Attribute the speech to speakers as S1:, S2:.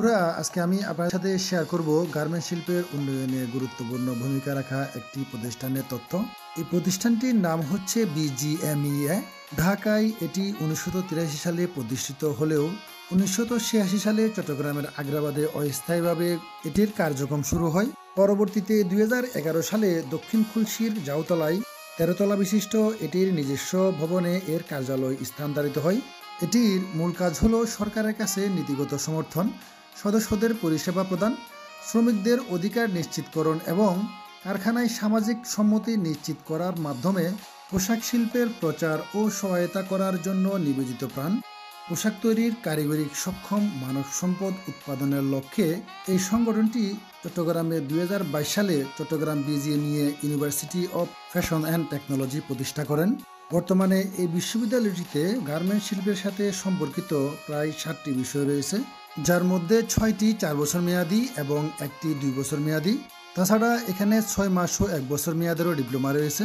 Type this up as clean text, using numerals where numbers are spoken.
S1: আজকে আমি আপনার সাথে শেয়ার করব গার্মেন্ট শিল্পের উন্নয়নে গুরুত্বপূর্ণ ভূমিকা রাখা একটি প্রতিষ্ঠানের তথ্য। এই প্রতিষ্ঠানটির নাম হচ্ছে বিজিএমইএ। ঢাকায় এটি 1983 সালে প্রতিষ্ঠিত হলেও 1986 সালে চট্টগ্রামের আগ্রাবাদে অস্থায়ীভাবে এটির কার্যক্রম শুরু হয়। পরবর্তীতে 2011 সালে দক্ষিণ খুলশীর জাউতলায় 13 তলা বিশিষ্ট এটির নিজস্ব ভবনে এর কার্যালয় স্থানান্তরিত হয়। এটির মূল কাজ হল সরকারের কাছে নীতিগত সমর্থন, সদস্যদের পরিষেবা প্রদান, শ্রমিকদের অধিকার নিশ্চিতকরণ এবং কারখানায় সামাজিক সম্মতি নিশ্চিত করার মাধ্যমে পোশাক শিল্পের প্রচার ও সহায়তা করার জন্য নিবেদিত প্রাণ। পোশাক তৈরির কারিগরিক সক্ষম মানব সম্পদ উৎপাদনের লক্ষ্যে এই সংগঠনটি চট্টগ্রামে 2022 সালে Chittagong BGMEA university of fashion and technology প্রতিষ্ঠা করেন। বর্তমানে এই বিশ্ববিদ্যালয়টিতে গার্মেন্ট শিল্পের সাথে সম্পর্কিত প্রায় 60টি বিষয় রয়েছে, যার মধ্যে 6টি 4 বছর মেয়াদী এবং একটি 2 বছর মেয়াদী। তাছাড়া এখানে 6 মাস ও 1 বছর মেয়াদেরও ডিপ্লোমা রয়েছে।